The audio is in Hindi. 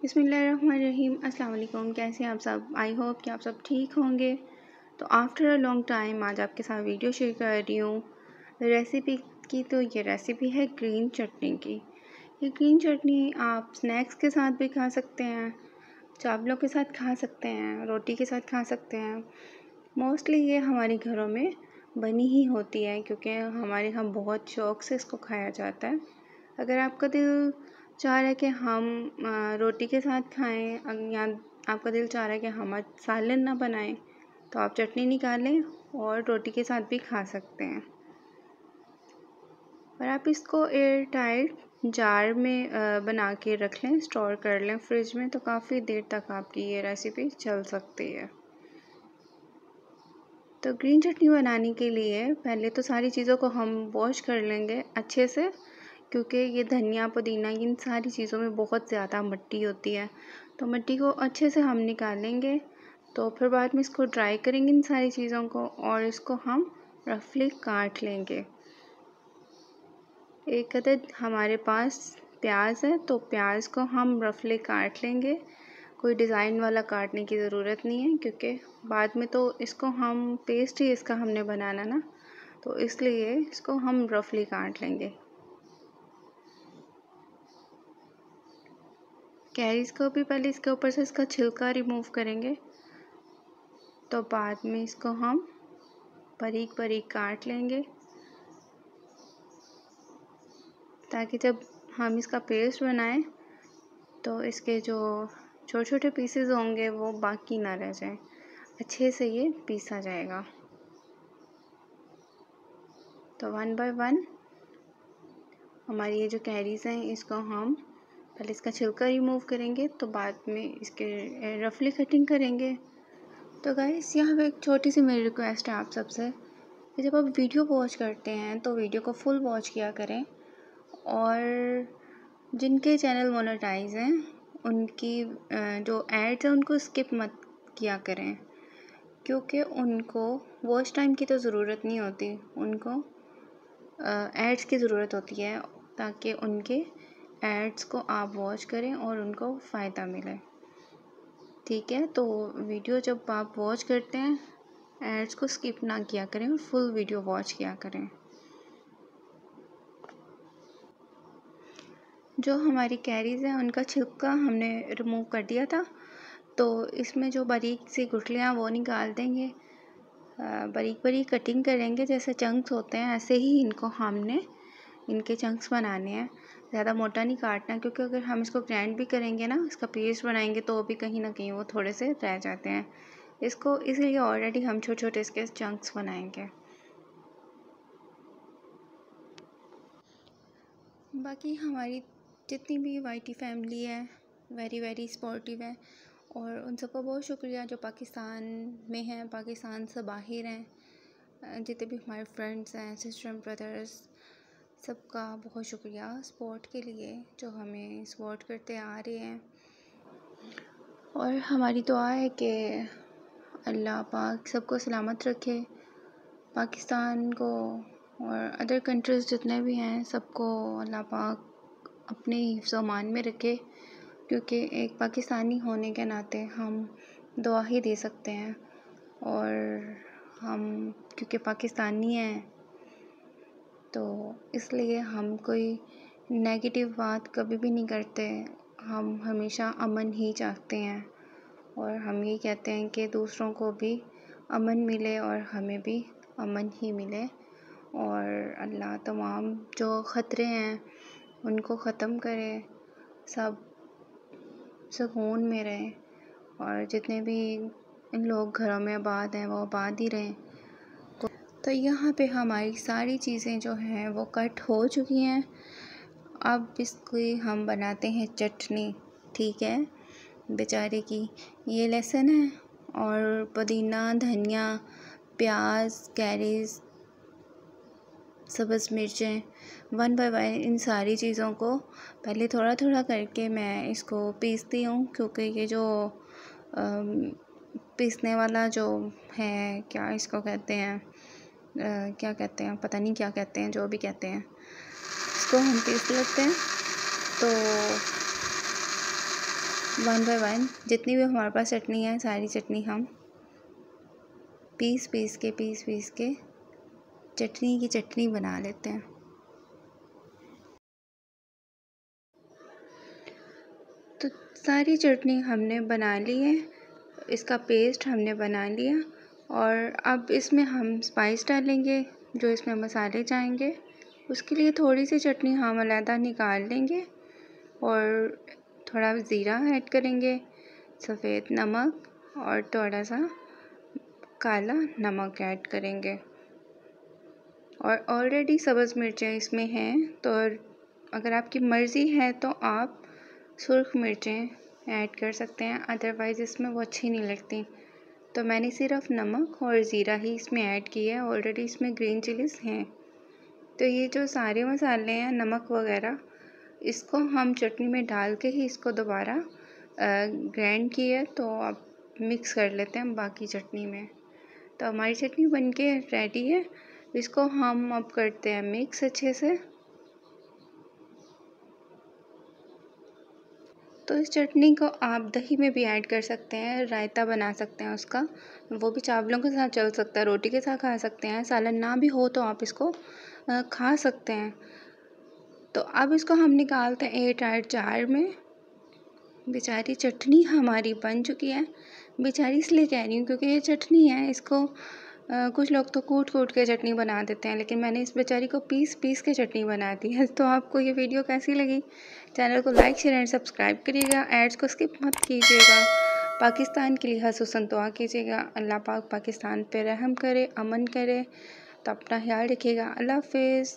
बिस्मिल्लाहिर्रहमानिर्रहीम। अस्सलाम वालेकुम। कैसे हैं आप सब? आई होप कि आप सब ठीक होंगे। तो आफ्टर अ लॉन्ग टाइम आज आपके साथ वीडियो शेयर कर रही हूँ रेसिपी की। तो ये रेसिपी है ग्रीन चटनी की। ये ग्रीन चटनी आप स्नैक्स के साथ भी खा सकते हैं, चावलों के साथ खा सकते हैं, रोटी के साथ खा सकते हैं। मोस्टली ये हमारे घरों में बनी ही होती है क्योंकि हमारे यहाँ बहुत शौक़ से इसको खाया जाता है। अगर आपका दिल चाह रहा है कि हम रोटी के साथ खाएं या आपका दिल चाह रहा है कि हम सालन ना बनाएं, तो आप चटनी निकालें और रोटी के साथ भी खा सकते हैं। और आप इसको एयर टाइट जार में बना के रख लें, स्टोर कर लें फ्रिज में, तो काफ़ी देर तक आपकी ये रेसिपी चल सकती है। तो ग्रीन चटनी बनाने के लिए पहले तो सारी चीज़ों को हम वॉश कर लेंगे अच्छे से, क्योंकि ये धनिया पुदीना इन सारी चीज़ों में बहुत ज़्यादा मिट्टी होती है। तो मिट्टी को अच्छे से हम निकालेंगे, तो फिर बाद में इसको ड्राई करेंगे इन सारी चीज़ों को, और इसको हम रफली काट लेंगे। एक अदद हमारे पास प्याज है, तो प्याज को हम रफली काट लेंगे। कोई डिज़ाइन वाला काटने की ज़रूरत नहीं है, क्योंकि बाद में तो इसको हम पेस्ट ही इसका हमने बनाना ना, तो इसलिए इसको हम रफली काट लेंगे। कैरीज़ को भी पहले इसके ऊपर से इसका छिलका रिमूव करेंगे, तो बाद में इसको हम बारीक बारीक काट लेंगे, ताकि जब हम इसका पेस्ट बनाएं तो इसके जो छोटे छोटे पीसेस होंगे वो बाकी ना रह जाएं, अच्छे से ये पीसा जाएगा। तो वन बाय वन हमारी ये जो कैरीज़ हैं इसको हम पहले इसका छिलका रिमूव करेंगे, तो बाद में इसके रफली कटिंग करेंगे। तो गाइस यहाँ पे एक छोटी सी मेरी रिक्वेस्ट है आप सबसे कि जब आप वीडियो वॉच करते हैं तो वीडियो को फुल वॉच किया करें, और जिनके चैनल मोनेटाइज हैं उनकी जो एड्स हैं उनको स्किप मत किया करें, क्योंकि उनको वॉच टाइम की तो ज़रूरत नहीं होती, उनको एड्स की ज़रूरत होती है, ताकि उनके एड्स को आप वॉच करें और उनको फ़ायदा मिले। ठीक है, तो वीडियो जब आप वॉच करते हैं एड्स को स्किप ना किया करें और फुल वीडियो वॉच किया करें। जो हमारी कैरीज़ हैं उनका छिलका हमने रिमूव कर दिया था, तो इसमें जो बारीक सी गुठलियाँ वो निकाल देंगे, बारीक बारीक कटिंग करेंगे, जैसे चंक्स होते हैं ऐसे ही इनको हमने इनके चंक्स बनाने हैं। ज़्यादा मोटा नहीं काटना, क्योंकि अगर हम इसको ग्राइंड भी करेंगे ना, इसका पेस्ट बनाएंगे, तो भी कहीं ना कहीं वो थोड़े से रह जाते हैं। इसको इसलिए ऑलरेडी हम छोटे छोटे इसके चंक्स बनाएंगे। बाकी हमारी जितनी भी वाईटी फैमिली है वेरी वेरी सपोर्टिव है, और उन सबका बहुत शुक्रिया जो पाकिस्तान में हैं, पाकिस्तान से बाहर हैं, जितने भी हमारे फ्रेंड्स हैं, सिस्टर एंड ब्रदर्स, सबका बहुत शुक्रिया सपोर्ट के लिए, जो हमें सपोर्ट करते आ रहे हैं। और हमारी दुआ है कि अल्लाह पाक सबको सलामत रखे, पाकिस्तान को और अदर कंट्रीज़ जितने भी हैं सबको अल्लाह पाक अपने हिफ्ज़-ओ-अमान में रखे, क्योंकि एक पाकिस्तानी होने के नाते हम दुआ ही दे सकते हैं। और हम क्योंकि पाकिस्तानी हैं तो इसलिए हम कोई नेगेटिव बात कभी भी नहीं करते, हम हमेशा अमन ही चाहते हैं, और हम ये कहते हैं कि दूसरों को भी अमन मिले और हमें भी अमन ही मिले, और अल्लाह तमाम जो ख़तरे हैं उनको ख़त्म करे, सब सुकून में रहें, और जितने भी इन लोग घरों में आबाद हैं वो आबाद ही रहें। तो यहाँ पे हमारी सारी चीज़ें जो हैं वो कट हो चुकी हैं। अब इसकी हम बनाते हैं चटनी। ठीक है, बेचारे की ये लहसुन है और पुदीना, धनिया, प्याज, कैरीज़, सब्ज़ मिर्चें, वन बाय वन इन सारी चीज़ों को पहले थोड़ा थोड़ा करके मैं इसको पीसती हूँ, क्योंकि ये जो पीसने वाला जो है, क्या इसको कहते हैं, क्या कहते हैं पता नहीं क्या कहते हैं, जो भी कहते हैं, इसको हम पीस लेते हैं। तो वन बाय वन जितनी भी हमारे पास चटनी है सारी चटनी हम पीस पीस के चटनी की चटनी बना लेते हैं। तो सारी चटनी हमने बना ली है, इसका पेस्ट हमने बना लिया और अब इसमें हम स्पाइस डालेंगे जो इसमें मसाले जाएंगे। उसके लिए थोड़ी सी चटनी हम अलहदा निकाल लेंगे और थोड़ा ज़ीरा ऐड करेंगे, सफ़ेद नमक और थोड़ा सा काला नमक ऐड करेंगे। और ऑलरेडी सब्ज़ मिर्चें इसमें हैं, तो अगर आपकी मर्ज़ी है तो आप सुर्ख मिर्चें ऐड कर सकते हैं, अदरवाइज़ इसमें वो अच्छी नहीं लगती। तो मैंने सिर्फ नमक और ज़ीरा ही इसमें ऐड किया है, ऑलरेडी इसमें ग्रीन चिलीज़ हैं। तो ये जो सारे मसाले हैं नमक वगैरह, इसको हम चटनी में डाल के ही इसको दोबारा ग्राइंड किया, तो अब मिक्स कर लेते हैं बाकी चटनी में। तो हमारी चटनी बनके रेडी है, इसको हम अब करते हैं मिक्स अच्छे से। तो इस चटनी को आप दही में भी ऐड कर सकते हैं, रायता बना सकते हैं उसका, वो भी चावलों के साथ चल सकता है, रोटी के साथ खा सकते हैं, सालन ना भी हो तो आप इसको खा सकते हैं। तो अब इसको हम निकालते हैं एयर टाइट जार में। बेचारी चटनी हमारी बन चुकी है, बेचारी इसलिए कह रही हूँ क्योंकि ये चटनी है, इसको कुछ लोग तो कूट के चटनी बना देते हैं, लेकिन मैंने इस बेचारी को पीस के चटनी बना दी है। तो आपको ये वीडियो कैसी लगी? चैनल को लाइक शेयर एंड सब्सक्राइब करिएगा, एड्स को स्किप मत कीजिएगा, पाकिस्तान के लिए खसूसन दुआ कीजिएगा। अल्लाह पाक पाकिस्तान पे रहम करे, अमन करे। तो अपना ख्याल रखिएगा। अल्लाह हाफिज़।